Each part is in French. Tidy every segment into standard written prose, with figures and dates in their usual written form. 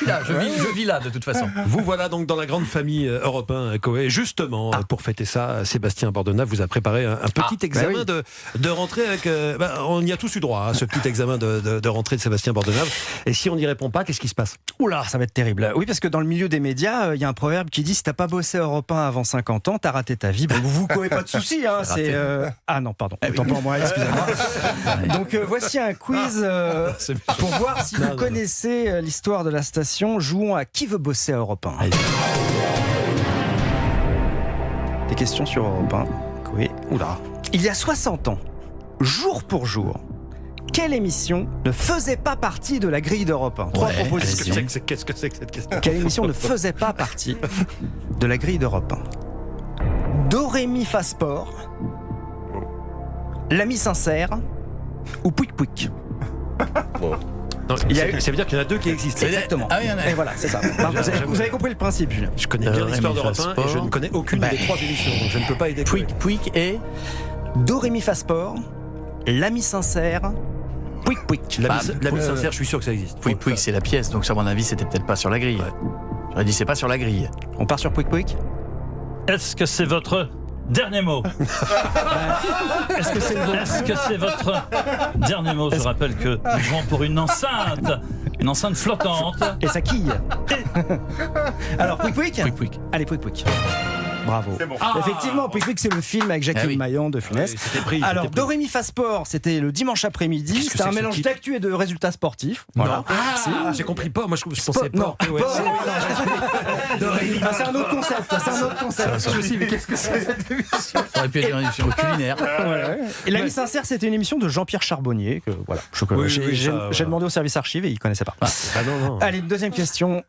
suis là, je vis là de toute façon. Vous voilà donc dans la grande famille Europe 1 Coé. Justement, pour fêter ça, Sébastien Bordenave vous a préparé un petit examen de rentrée avec... on y a tous eu droit, ce petit examen de rentrée de Sébastien Bordenave. Et si on n'y répond pas, qu'est-ce qui se passe ? Oula, ça va être terrible. Oui, parce que dans le milieu des médias, il y a un proverbe qui dit si t'as pas bossé à Europe 1 avant 50 ans, t'as raté ta vie. Bon, vous courez pas de soucis. Hein, c'est Ah non, pardon. Autant pour moi, excusez-moi. Donc voici un quiz pour voir si vous connaissez l'histoire de la station. Jouons à qui veut bosser à Europe 1. Des questions sur Europe 1. Oui. Oula. Il y a 60 ans, jour pour jour, quelle émission ne faisait pas partie de la grille d'Europe 1 ? Trois propositions. Qu'est-ce que c'est que cette question ? Quelle émission ne faisait pas partie de la grille d'Europe 1 ? Do, Ré, Mi, Fa, Sport, L'Ami Sincère ou Pouic Pouic ? Non, ça veut dire qu'il y en a deux qui existent. Exactement. Ah oui, il y en a. Et voilà, c'est ça. Vous avez compris le principe, Julien. Je connais bien l'histoire d'Europe 1 et je ne connais aucune des trois émissions, donc je ne peux pas aider. Pouic et Do, Ré, Mi, Fa, Sport, L'Ami Sincère, Pouic Pouic. L'Ami Sincère, je suis sûr que ça existe. Pouic, c'est la pièce, donc à mon avis, c'était peut-être pas sur la grille. J'aurais dit, c'est pas sur la grille. On part sur Pouic Pouic ? Est-ce que c'est votre dernier mot ? Est-ce que c'est le bon ? Est-ce que c'est votre dernier mot ? Je rappelle que nous jouons pour une enceinte flottante. Et sa quille. Alors, Pouic Pouic ? Pouic Pouic. Allez, Pouic Pouic. Bravo. C'est bon. Effectivement, Pouic Pouic, c'est le film avec Jacqueline Maillan de Funès. Alors, Do, Ré, Mi, Fa, Sport, c'était le dimanche après-midi. C'était un mélange d'actu et de résultats sportifs. Voilà. J'ai compris pas. Moi, je pensais pas. Non, c'est un autre concept. Je me suis dit, mais qu'est-ce que c'est cette émission ? Ça aurait pu être une émission culinaire. Et L'Ami Sincère, c'était une émission de Jean-Pierre Charbonnier. Que, voilà, j'ai demandé au service archive et il ne connaissait pas. non. Allez, deuxième question.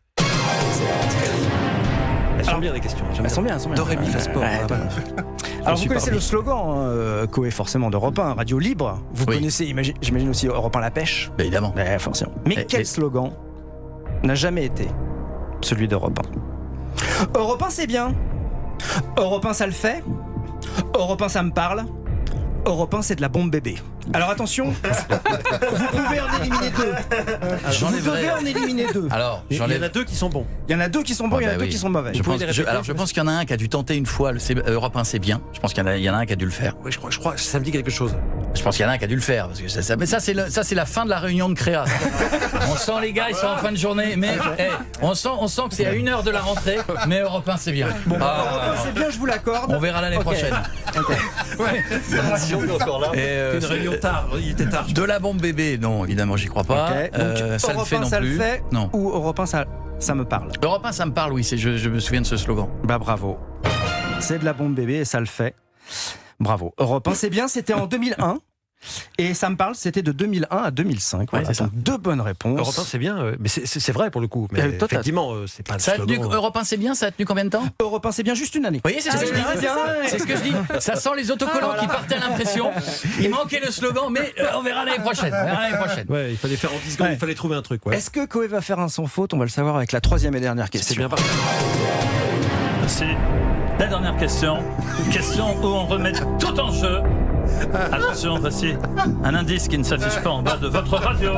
Elles sont bien les questions. Elles sont bien. Do, Ré, Mi, Fa, Sport. Alors vous connaissez le slogan, Coé, forcément, d'Europe 1, Radio Libre. Vous connaissez, j'imagine aussi Europe 1 La Pêche. Bah, évidemment. Forcément. Mais quel slogan n'a jamais été celui d'Europe 1 ? Europe 1 c'est bien. Europe 1 ça le fait. Europe 1 ça me parle. Europe 1 c'est de la bombe bébé. Alors attention, vous pouvez en éliminer deux. Vous devez en éliminer deux. Alors, Il y en a deux qui sont bons. Il y en a deux qui sont bons, il y en a deux qui sont mauvais. Je pense qu'il y en a un qui a dû tenter une fois Europe 1 c'est bien. Je pense qu'il y en a un qui a dû le faire. Oui, je crois que ça me dit quelque chose. Je pense qu'il y en a un qui a dû le faire parce que mais ça c'est la fin de la réunion de créa. On sent les gars, ils sont en fin de journée, mais on sent que c'est à 1 heure de la rentrée, mais Europe 1 c'est bien. Bon, Europe 1 c'est bien, je vous l'accorde. On verra l'année prochaine. Une réunion tard, il était tard. De la bombe bébé, non, évidemment, j'y crois pas. Donc, Ça le Europe fait 1, non ça plus. le fait, Non. ou Europe 1 ça me parle. Europe 1, ça me parle, oui. Je me souviens de ce slogan. Bah bravo. C'est de la bombe bébé et ça le fait. Bravo. Europe 1, c'est bien, c'était en 2001. Et ça me parle, c'était de 2001 à 2005. Voilà, c'est ça. donc deux bonnes réponses. Europe 1 c'est bien, mais c'est vrai pour le coup. Mais effectivement, c'est pas le Ça a tenu, slogan. Europe 1, c'est bien, ça a tenu combien de temps ? Europe 1, c'est bien juste une année. Vous voyez, c'est ce que je dis. C'est ce que je dis. Ça sent les autocollants qui partaient à l'impression. Il manquait le slogan, mais on verra l'année prochaine. Ouais, il fallait faire en 10 secondes, il fallait trouver un truc. Ouais. Est-ce que Coé va faire un sans faute ? On va le savoir avec la troisième et dernière question. C'est bien parti. C'est la dernière question. Question où on remet tout en jeu. Attention, voici un indice qui ne s'affiche pas en bas de votre radio.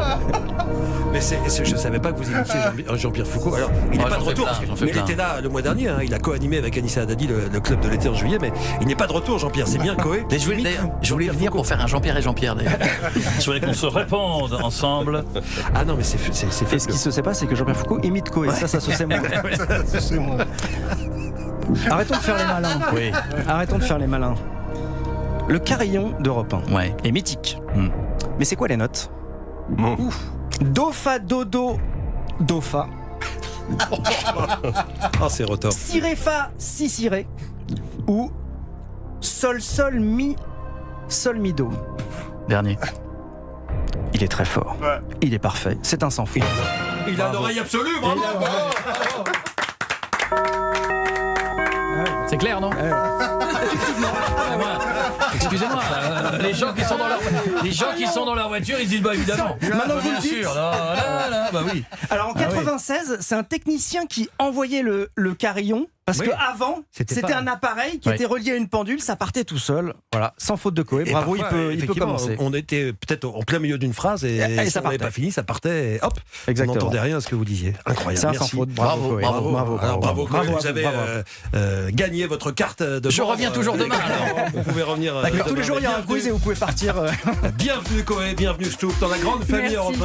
Mais je savais pas que vous imitiez Jean-Pierre Foucault. Alors, il n'est pas de retour. Il était là le mois dernier. Il a co-animé avec Anissa Haddadi le club de l'été en juillet, mais il n'est pas de retour, Jean-Pierre. C'est bien Coé. Je voulais venir pour faire un Jean-Pierre et Jean-Pierre d'ailleurs. Je voulais qu'on se réponde ensemble. Ah non, mais c'est fait. Et ce qui se sait pas, c'est que Jean-Pierre Foucault imite Coé. Ça se sait moins. Arrêtons de faire les malins. Oui. Arrêtons de faire les malins. Le carillon d'Europe 1 est mythique. Mais c'est quoi les notes ? Do, Fa, Do, Do, Do, Fa. Oh, c'est retort. Si, Ré, Fa, Si, Si, Ré. Ou Sol, Sol, Mi, Sol, Mi, Do. Dernier. Il est très fort. Ouais. Il est parfait. C'est un sans faute. Il a l'oreille absolue, bravo. C'est clair, non ? Excusez-moi, les gens qui sont dans leur voiture, ils se disent bah évidemment. Maintenant vous le dites. Sûr, là, bah oui. Alors en 96, c'est un technicien qui envoyait le carillon Parce Oui. qu'avant, c'était pas- un appareil qui Ouais. était relié à une pendule, ça partait tout seul. Voilà, sans faute de Coé. Et Bravo, parfois, il peut effectivement, commencer. On était peut-être en plein milieu d'une phrase et, Et si ça on n'avait partait. pas fini, ça partait et hop, Exactement. on n'entendait rien à ce que vous disiez. Incroyable. C'est un Merci. sans faute. Bravo, Coé. bravo. Alors, bravo, Coé, Bravo à vous vous, avez bravo. gagné votre carte de Je membre. reviens toujours demain, alors. Vous pouvez revenir Tous demain. les jours, il y a un Bienvenue. quiz et vous pouvez partir. Bienvenue Coé, bienvenue Stouff dans la grande famille Merci. Europe 1.